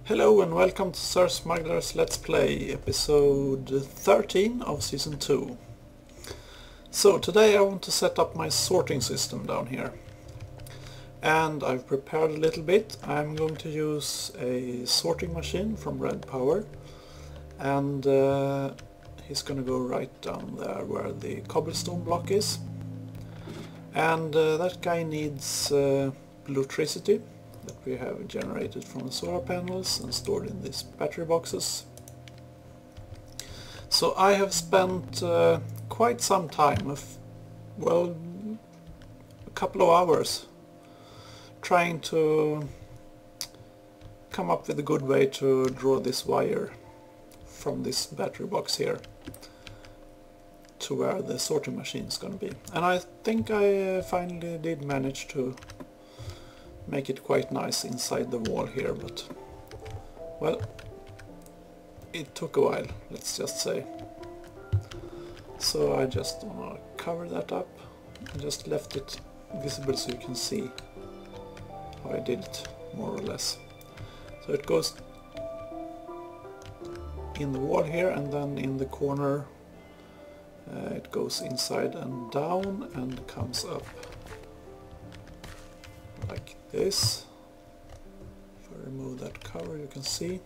Hello and welcome to SirSmuggler's Let's Play, episode 13 of season 2. So today I want to set up my sorting system down here. And I've prepared a little bit. I'm going to use a sorting machine from Red Power. And he's going to go right down there where the cobblestone block is. And that guy needs electricity that we have generated from the solar panels and stored in these battery boxes. So I have spent quite some time, a couple of hours, trying to come up with a good way to draw this wire from this battery box here to where the sorting machine is going to be. And I think I finally did manage to make it quite nice inside the wall here, but well, it took a while, let's just say. So I just want to cover that up and just left it visible so you can see how I did it, more or less. So it goes in the wall here, and then in the corner it goes inside and down and comes up like this. If I remove that cover, you can see,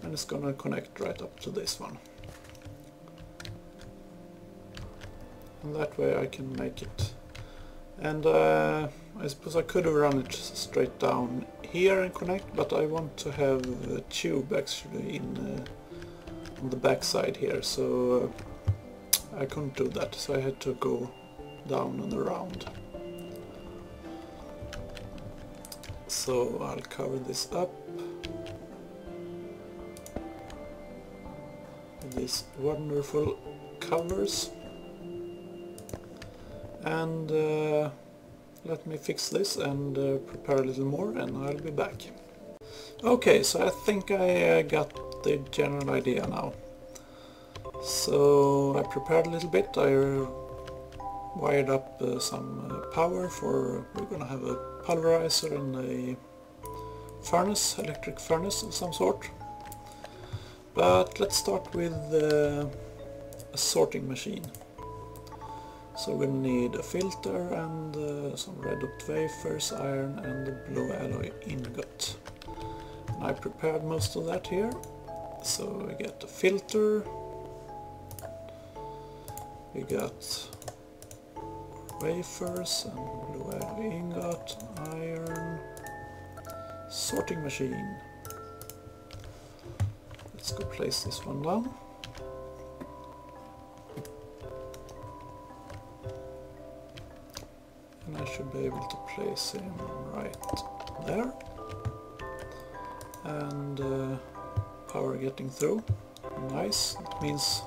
and it's gonna connect right up to this one, and that way I can make it. And I suppose I could have run it straight down here and connect, but I want to have a tube actually in on the back side here, so I couldn't do that, so I had to go down and around. So I'll cover this up with these wonderful covers, and let me fix this and prepare a little more, and I'll be back. Okay, so I think I got the general idea now. So I prepared a little bit. I wired up some power for, we're gonna have a pulverizer and a furnace, electric furnace of some sort. But let's start with a sorting machine. So we'll need a filter and some red dot wafers, iron, and a blue alloy ingot. And I prepared most of that here. So we get a filter, we got wafers and blue alloy ingot, iron, sorting machine. Let's go place this one down. And I should be able to place him right there. And power getting through. Nice. That means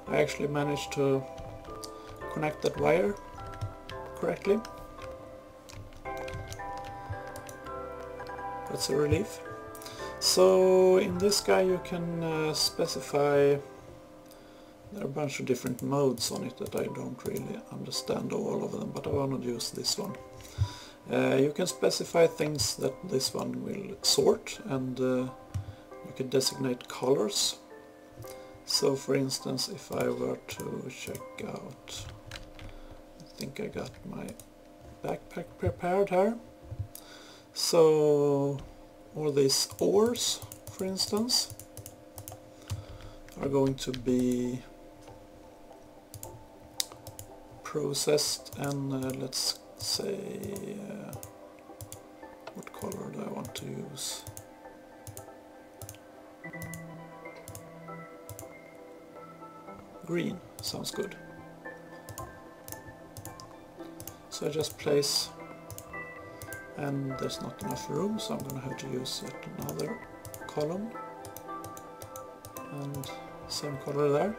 I actually managed to connect that wire correctly. That's a relief. So in this guy you can specify, there are a bunch of different modes on it that I don't really understand all of them, but I want to use this one. You can specify things that this one will sort, and you can designate colors. So for instance, if I were to check out, I think I got my backpack prepared here. So all these ores, for instance, are going to be processed, and let's say, what color do I want to use? Green sounds good. So I just place, and there's not enough room, so I'm going to have to use yet another column, and same color there.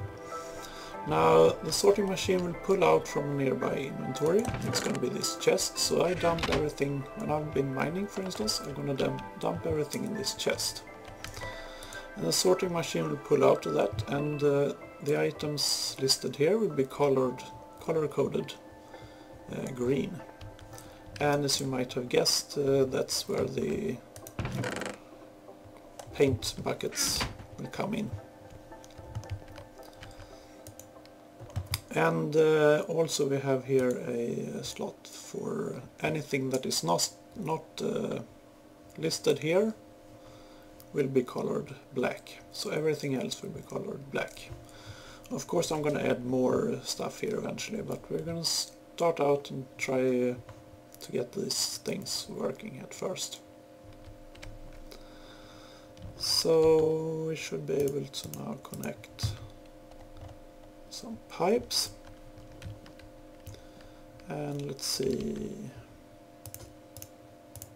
Now the sorting machine will pull out from a nearby inventory. It's going to be this chest, so I dump everything. When I've been mining, for instance, I'm going to dump everything in this chest. And the sorting machine will pull out of that, and the items listed here will be color-coded green. And as you might have guessed, that's where the paint buckets will come in. And also we have here a slot for anything that is not listed here will be colored black. So everything else will be colored black. Of course I'm going to add more stuff here eventually, but we're going to start out and try to get these things working at first. So we should be able to now connect some pipes, and let's see,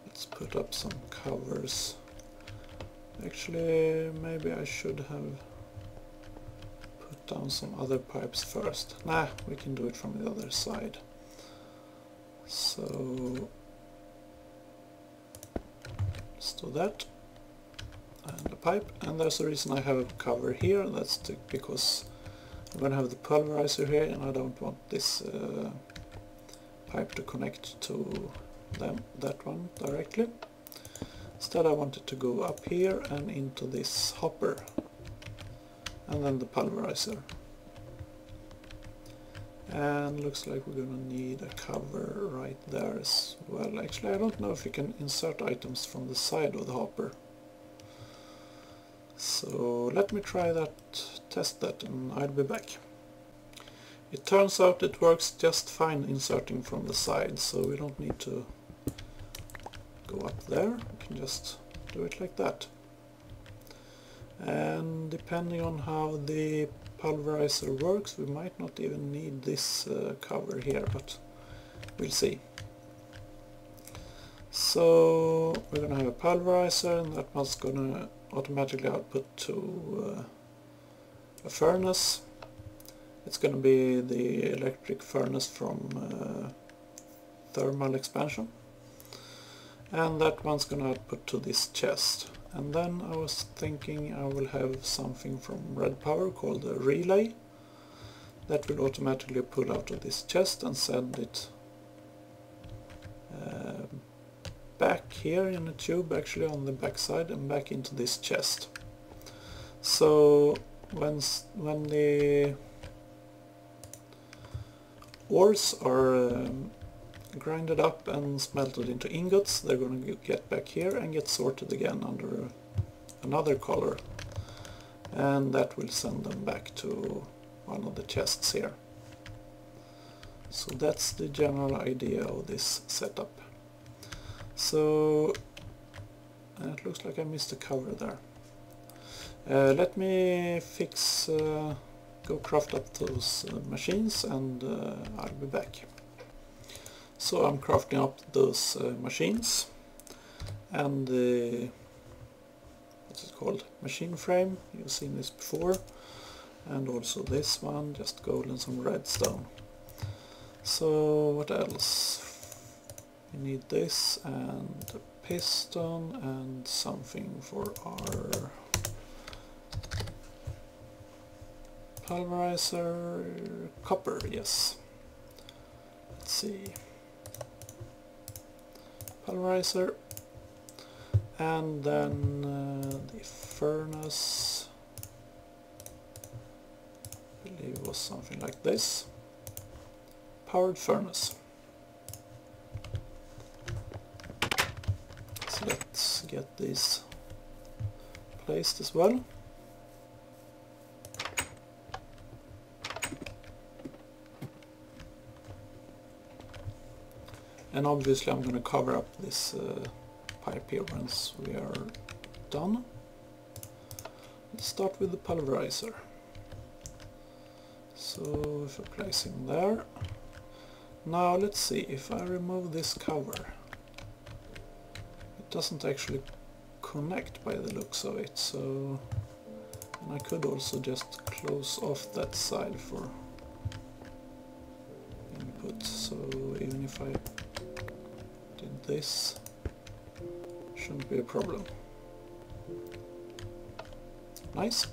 let's put up some covers. Actually, maybe I should have put down some other pipes first. Nah, we can do it from the other side. So let's do that, and a pipe, and there's a reason I have a cover here. That's because I'm going to have the pulverizer here, and I don't want this pipe to connect to that one directly. Instead I want it to go up here and into this hopper, and then the pulverizer. And looks like we're going to need a cover right there as well. Actually, I don't know if you can insert items from the side of the hopper. So let me try that, test that, and I'll be back. It turns out it works just fine inserting from the side, so we don't need to go up there. We can just do it like that. And depending on how the pulverizer works, we might not even need this cover here, but we'll see. So we're going to have a pulverizer, and that one's going to automatically output to a furnace. It's going to be the electric furnace from thermal expansion, and that one's going to output to this chest. And then I was thinking I will have something from Red Power called a relay that will automatically pull out of this chest and send it back here in a tube, actually on the back side, and back into this chest. So when the ores are grinded up and smelted into ingots, they're going to get back here and get sorted again under another color, and that will send them back to one of the chests here. So that's the general idea of this setup. So it looks like I missed a cover there. Let me fix, go craft up those machines, and I'll be back. So I'm crafting up those machines, and what's it called, machine frame, you've seen this before, and also this one, just gold and some redstone. So what else? We need this, and a piston, and something for our pulverizer, copper, yes. Let's see, pulverizer, and then the furnace, I believe it was something like this, powered furnace. So let's get these placed as well. And obviously I'm going to cover up this pipe here once we are done. Let's start with the pulverizer. So if I place him there. Now let's see, if I remove this cover, it doesn't actually connect by the looks of it. So, and I could also just close off that side for input. So even if I did this, shouldn't be a problem. Nice.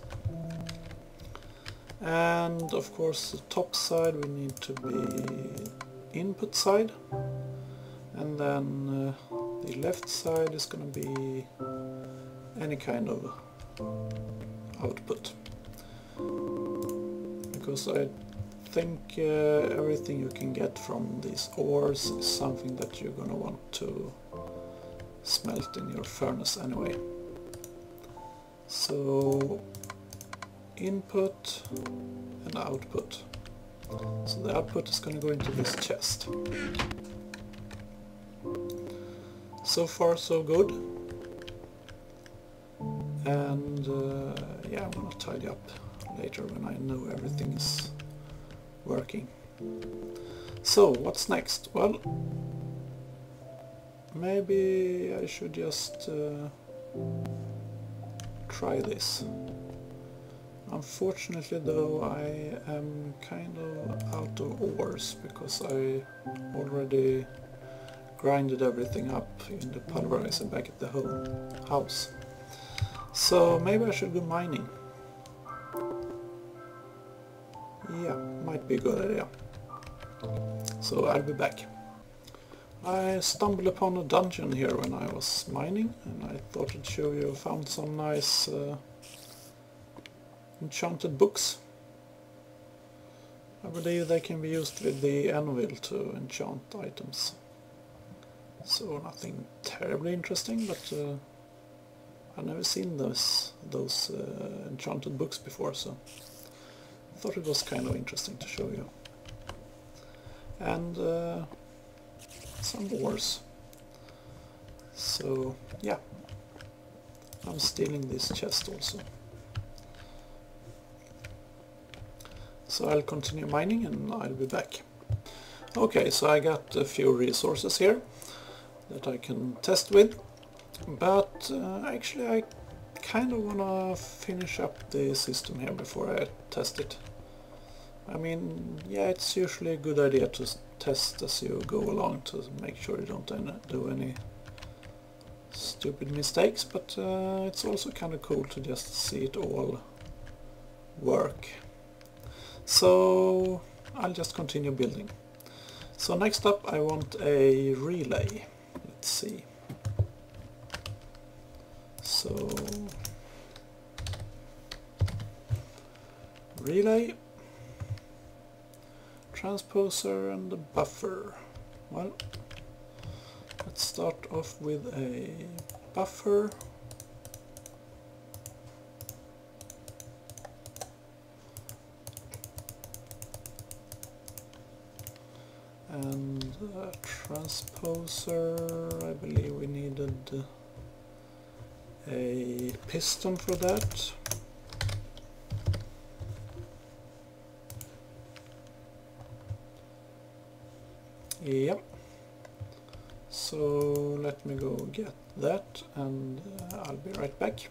And of course the top side we need to be input side, And then the left side is going to be any kind of output, because I think everything you can get from these ores is something that you're going to want to smelt in your furnace anyway. So input and output. So the output is going to go into this chest. So far so good. And yeah, I'm going to tidy up later when I know everything is working. So what's next? Well, maybe I should just try this. Unfortunately though, I am kind of out of ores because I already grinded everything up in the pulverizer back at the house. So maybe I should go mining. Yeah, might be a good idea. So I'll be back. I stumbled upon a dungeon here when I was mining, and I thought I'd show you. I found some nice enchanted books. I believe they can be used with the anvil to enchant items. So nothing terribly interesting, but I've never seen those enchanted books before, so I thought it was kind of interesting to show you. And some ores. So yeah, I'm stealing this chest also. So I'll continue mining and I'll be back. Okay, so I got a few resources here that I can test with, but actually I kind of want to finish up the system here before I test it. I mean, yeah, it's usually a good idea to test as you go along to make sure you don't do any stupid mistakes, but it's also kind of cool to just see it all work. So I'll just continue building. So next up I want a relay. Let's see. So relay, transposer and a buffer. Well, let's start off with a buffer. And a transposer, I believe we needed a piston for that. Yep. So let me go get that and I'll be right back.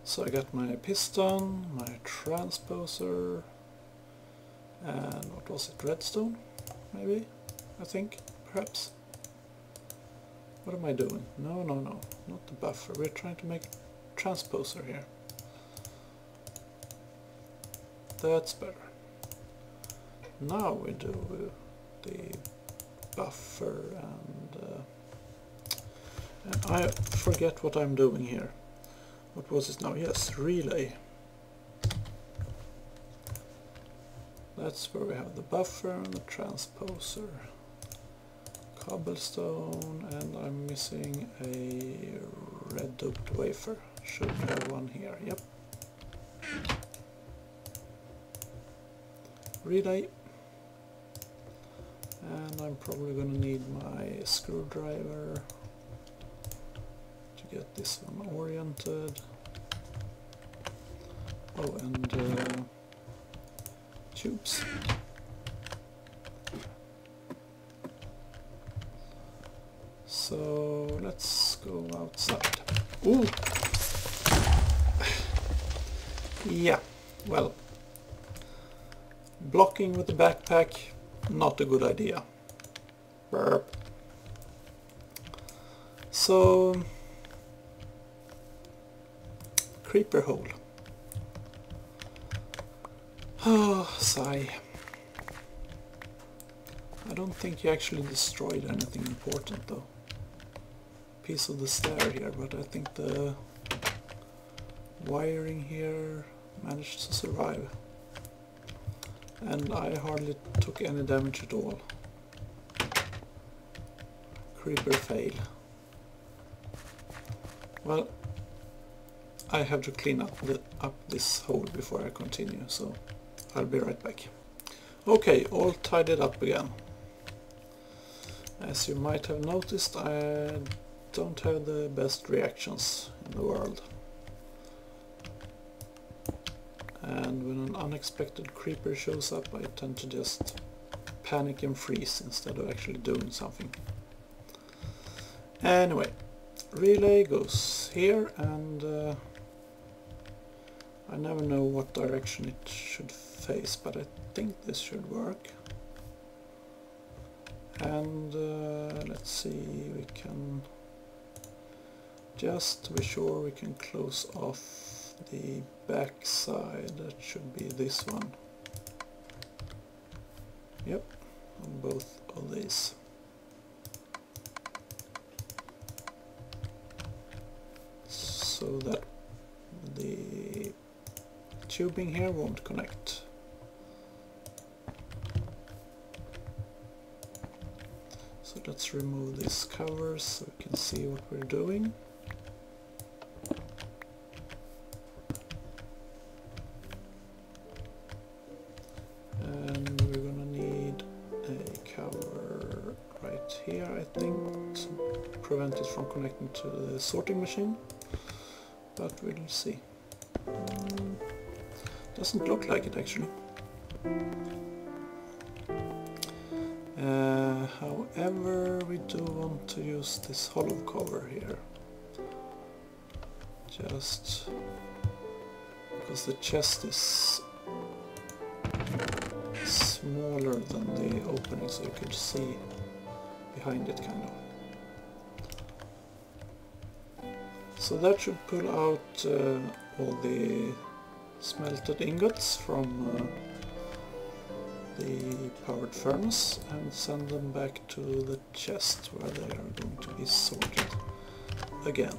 So I got my piston, my transposer, and what was it, redstone maybe, I think, perhaps. What am I doing? No, not the buffer. We're trying to make a transposer here. That's better. Now we do the buffer and I forget what I'm doing here. What was it now? Yes, relay. That's where we have the buffer and the transposer. Cobblestone, and I'm missing a red doped wafer. Should have one here, yep. Relay. And I'm probably going to need my screwdriver to get this one oriented. Oh, and tubes. So let's go outside. Ooh! Yeah, well, blocking with the backpack, not a good idea. Burp. So, creeper hole. Oh, sigh. I don't think you actually destroyed anything important though. Piece of the stair here, but I think the wiring here managed to survive. And I hardly took any damage at all. Creeper fail. Well, I have to clean up this hole before I continue, so I'll be right back. Okay, all tidied up again. As you might have noticed, I don't have the best reactions in the world. And when an unexpected creeper shows up, I tend to just panic and freeze instead of actually doing something. Anyway, relay goes here, and I never know what direction it should face, but I think this should work. And let's see, we can just to be sure we can close off the back side. That should be this one. Yep, on both of these. So that the tubing here won't connect. So let's remove these covers so we can see what we're doing. And we're gonna need a cover right here, I think, to prevent it from connecting to the sorting machine. But we'll see. Doesn't look like it actually. However, we do want to use this hollow cover here. Just because the chest is smaller than the opening, so you could see behind it kind of. So that should pull out all the smelted ingots from the powered furnace and send them back to the chest where they are going to be sorted again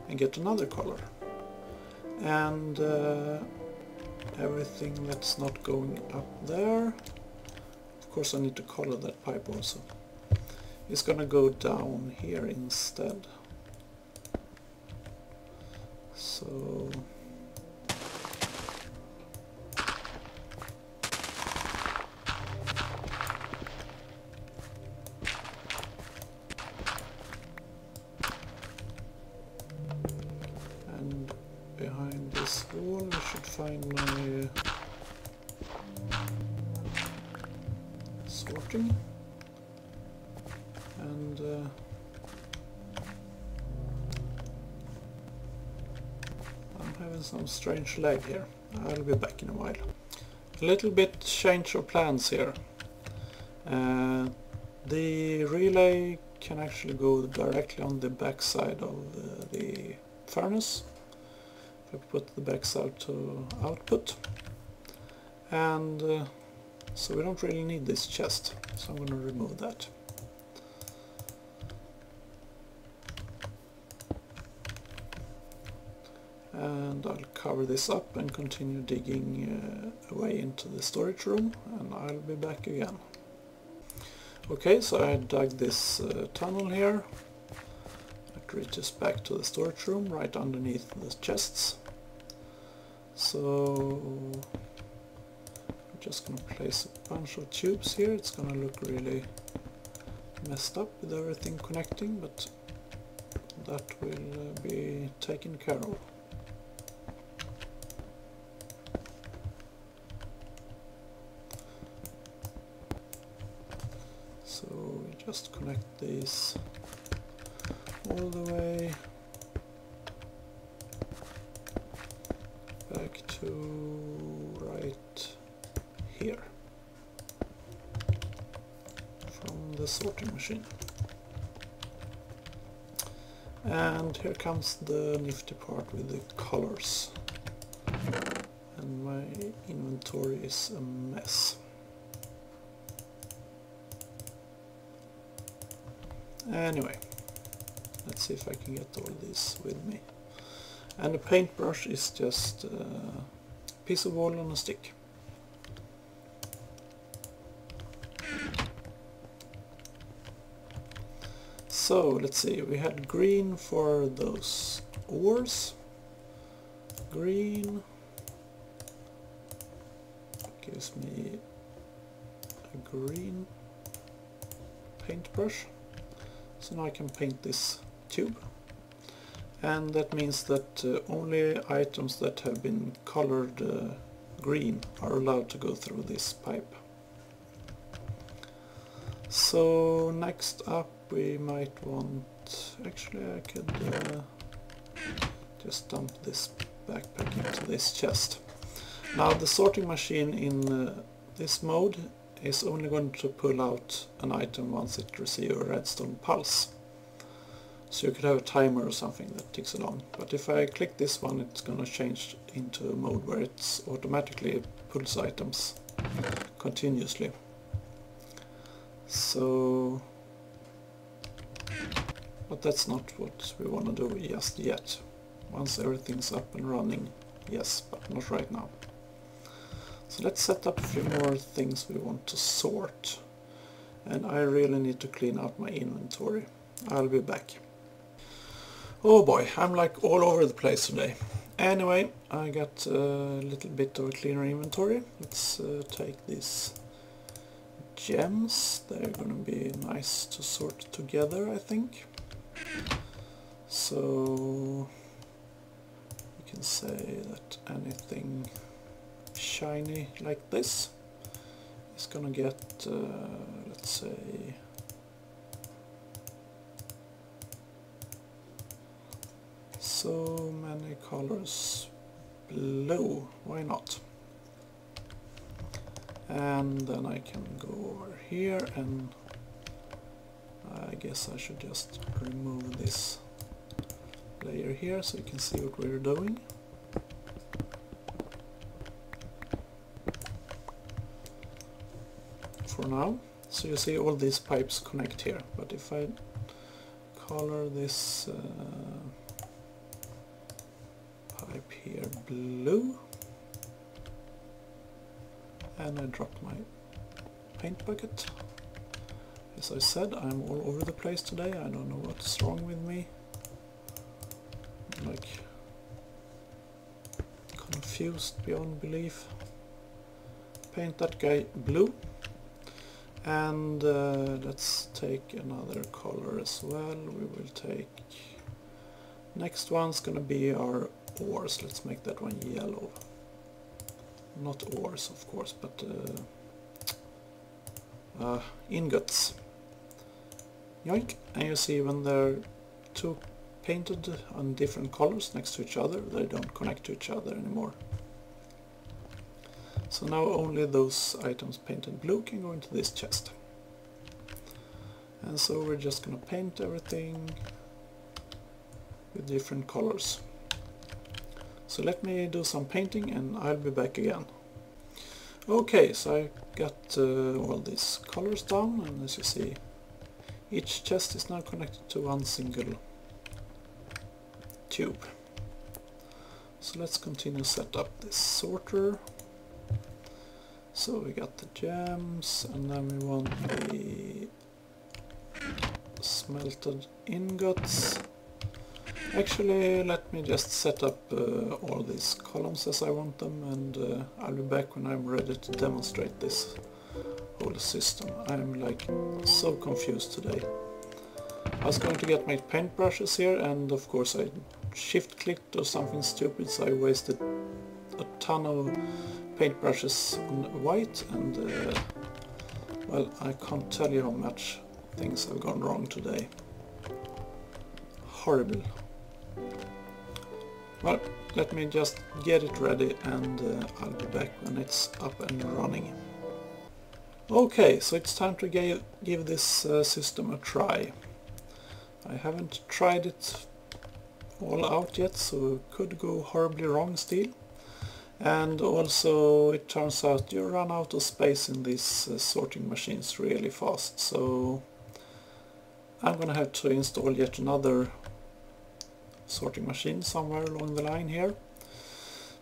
and get another color. And everything that's not going up there, of course I need to color that pipe also, is gonna go down here instead. So and behind this wall we should find my sorting, and I'm having some strange lag here. I'll be back in a while. A little bit change of plans here. The relay can actually go directly on the back side of the furnace. If I put the back side to output, and so we don't really need this chest, so I'm going to remove that. And I'll cover this up and continue digging away into the storage room, and I'll be back again. Okay, so I dug this tunnel here. It reaches back to the storage room right underneath the chests. So I'm just going to place a bunch of tubes here. It's going to look really messed up with everything connecting, but that will be taken care of. So we just connect these all the way back to right here from the sorting machine. And here comes the nifty part with the colors, and my inventory is a mess. Anyway, let's see if I can get all this with me. And the paintbrush is just a piece of wool on a stick. So let's see, we had green for those ores. Green gives me a green paintbrush. So now I can paint this tube. And that means that only items that have been colored green are allowed to go through this pipe. So next up we might want, actually I could just dump this backpack into this chest. Now the sorting machine in this mode is only going to pull out an item once it receives a redstone pulse. So you could have a timer or something that ticks along. But if I click this one, it's going to change into a mode where it automatically pulls items continuously. So, but that's not what we want to do just yet. Once everything's up and running, yes, but not right now. So let's set up a few more things we want to sort. And I really need to clean out my inventory. I'll be back. Oh boy, I'm like all over the place today. Anyway, I got a little bit of a cleaner inventory. Let's take these gems. They're gonna be nice to sort together, I think. So you can say that anything shiny like this is gonna get, let's say, so many colors blue, why not? And then I can go over here, and I guess I should just remove this layer here so you can see what we're doing. For now, so you see all these pipes connect here, but if I color this pipe here blue, and I drop my paint bucket. As I said, I'm all over the place today. I don't know what's wrong with me. I'm like confused beyond belief. Paint that guy blue. And let's take another color as well. We will take, next one's gonna be our ores. Let's make that one yellow. Not ores, of course, but ingots. Yoink! And you see when they're two painted on different colors next to each other, they don't connect to each other anymore. So now only those items painted blue can go into this chest. And so we're just gonna paint everything with different colors. So let me do some painting and I'll be back again. Okay, so I got all these colors down, and as you see, each chest is now connected to one single tube. So let's continue set up this sorter. So we got the gems, and then we want the smelted ingots. Actually, let me just set up all these columns as I want them, and I'll be back when I'm ready to demonstrate this whole system. I'm like so confused today. I was going to get my paintbrushes here, and of course I shift clicked or something stupid, so I wasted a ton of paintbrushes on white, and well, I can't tell you how much things have gone wrong today. Horrible. Well, let me just get it ready, and I'll be back when it's up and running. Okay, so it's time to give this system a try. I haven't tried it all out yet, so it could go horribly wrong still. And also it turns out you run out of space in these sorting machines really fast, so I'm gonna have to install yet another sorting machine somewhere along the line here.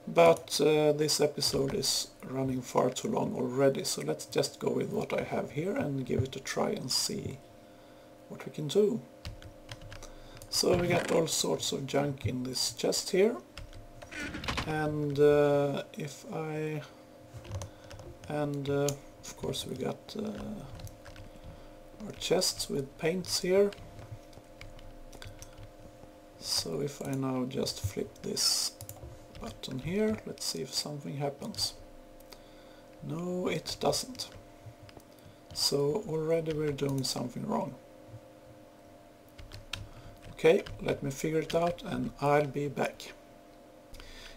But this episode is running far too long already, so let's just go with what I have here and give it a try and see what we can do. So we got all sorts of junk in this chest here, and of course we got our chests with paints here. So if I now just flip this button here, let's see if something happens. No, it doesn't. So already we're doing something wrong. Okay, let me figure it out and I'll be back.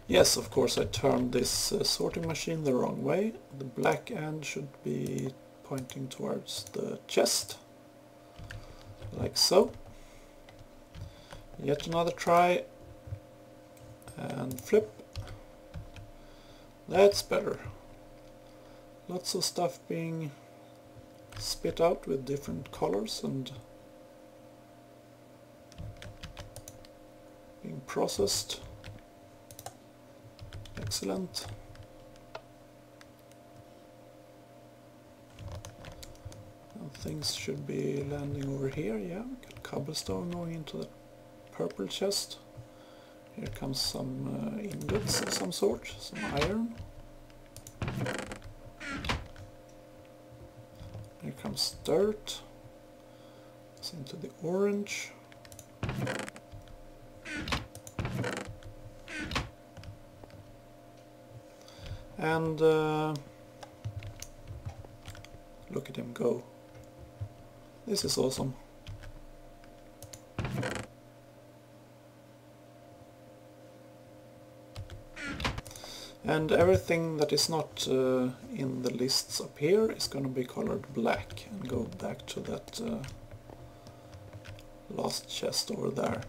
Yes, of course I turned this sorting machine the wrong way. The black end should be pointing towards the chest, like so. Yet another try, and flip. That's better. Lots of stuff being spit out with different colors and being processed. Excellent. And things should be landing over here. Yeah, we got cobblestone going into the purple chest. Here comes some ingots of some sort, some iron. Here comes dirt. It's into the orange. And look at him go. This is awesome. And everything that is not in the lists up here is going to be colored black and go back to that last chest over there.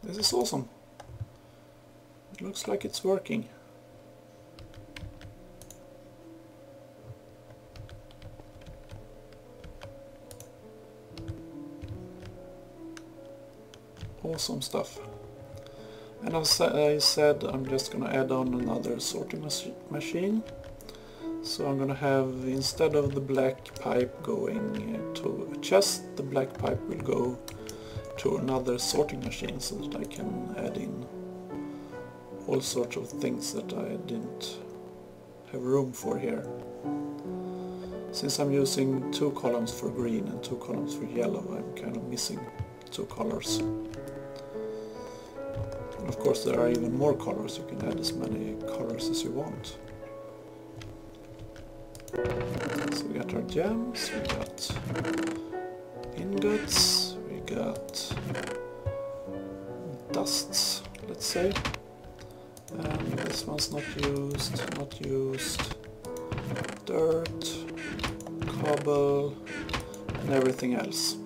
This is awesome. It looks like it's working. Awesome stuff. And as I said, I'm just going to add on another sorting machine. So I'm going to have, instead of the black pipe going to a chest, the black pipe will go to another sorting machine so that I can add in all sorts of things that I didn't have room for here. Since I'm using 2 columns for green and 2 columns for yellow, I'm kind of missing 2 colors. And of course there are even more colors, you can add as many colors as you want. So we got our gems, we got ingots, we got dusts, let's say. And this one's not used, dirt, cobble, and everything else.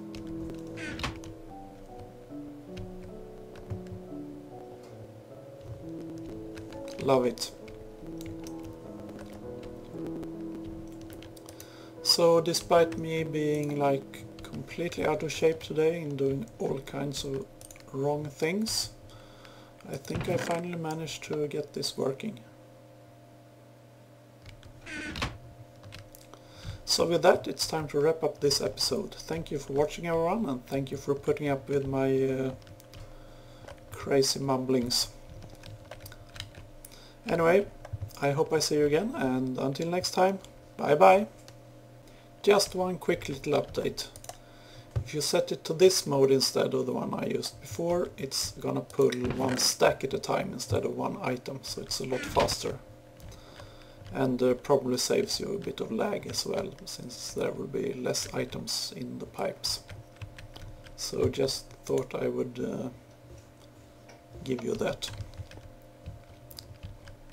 Love it. So despite me being like completely out of shape today and doing all kinds of wrong things, I think I finally managed to get this working. So with that, it's time to wrap up this episode. Thank you for watching everyone, and thank you for putting up with my crazy mumblings. Anyway, I hope I see you again, and until next time, bye bye. Just one quick little update. If you set it to this mode instead of the one I used before, it's gonna pull 1 stack at a time instead of 1 item, so it's a lot faster. And probably saves you a bit of lag as well, since there will be less items in the pipes. So just thought I would give you that.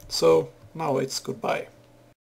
So now it's goodbye.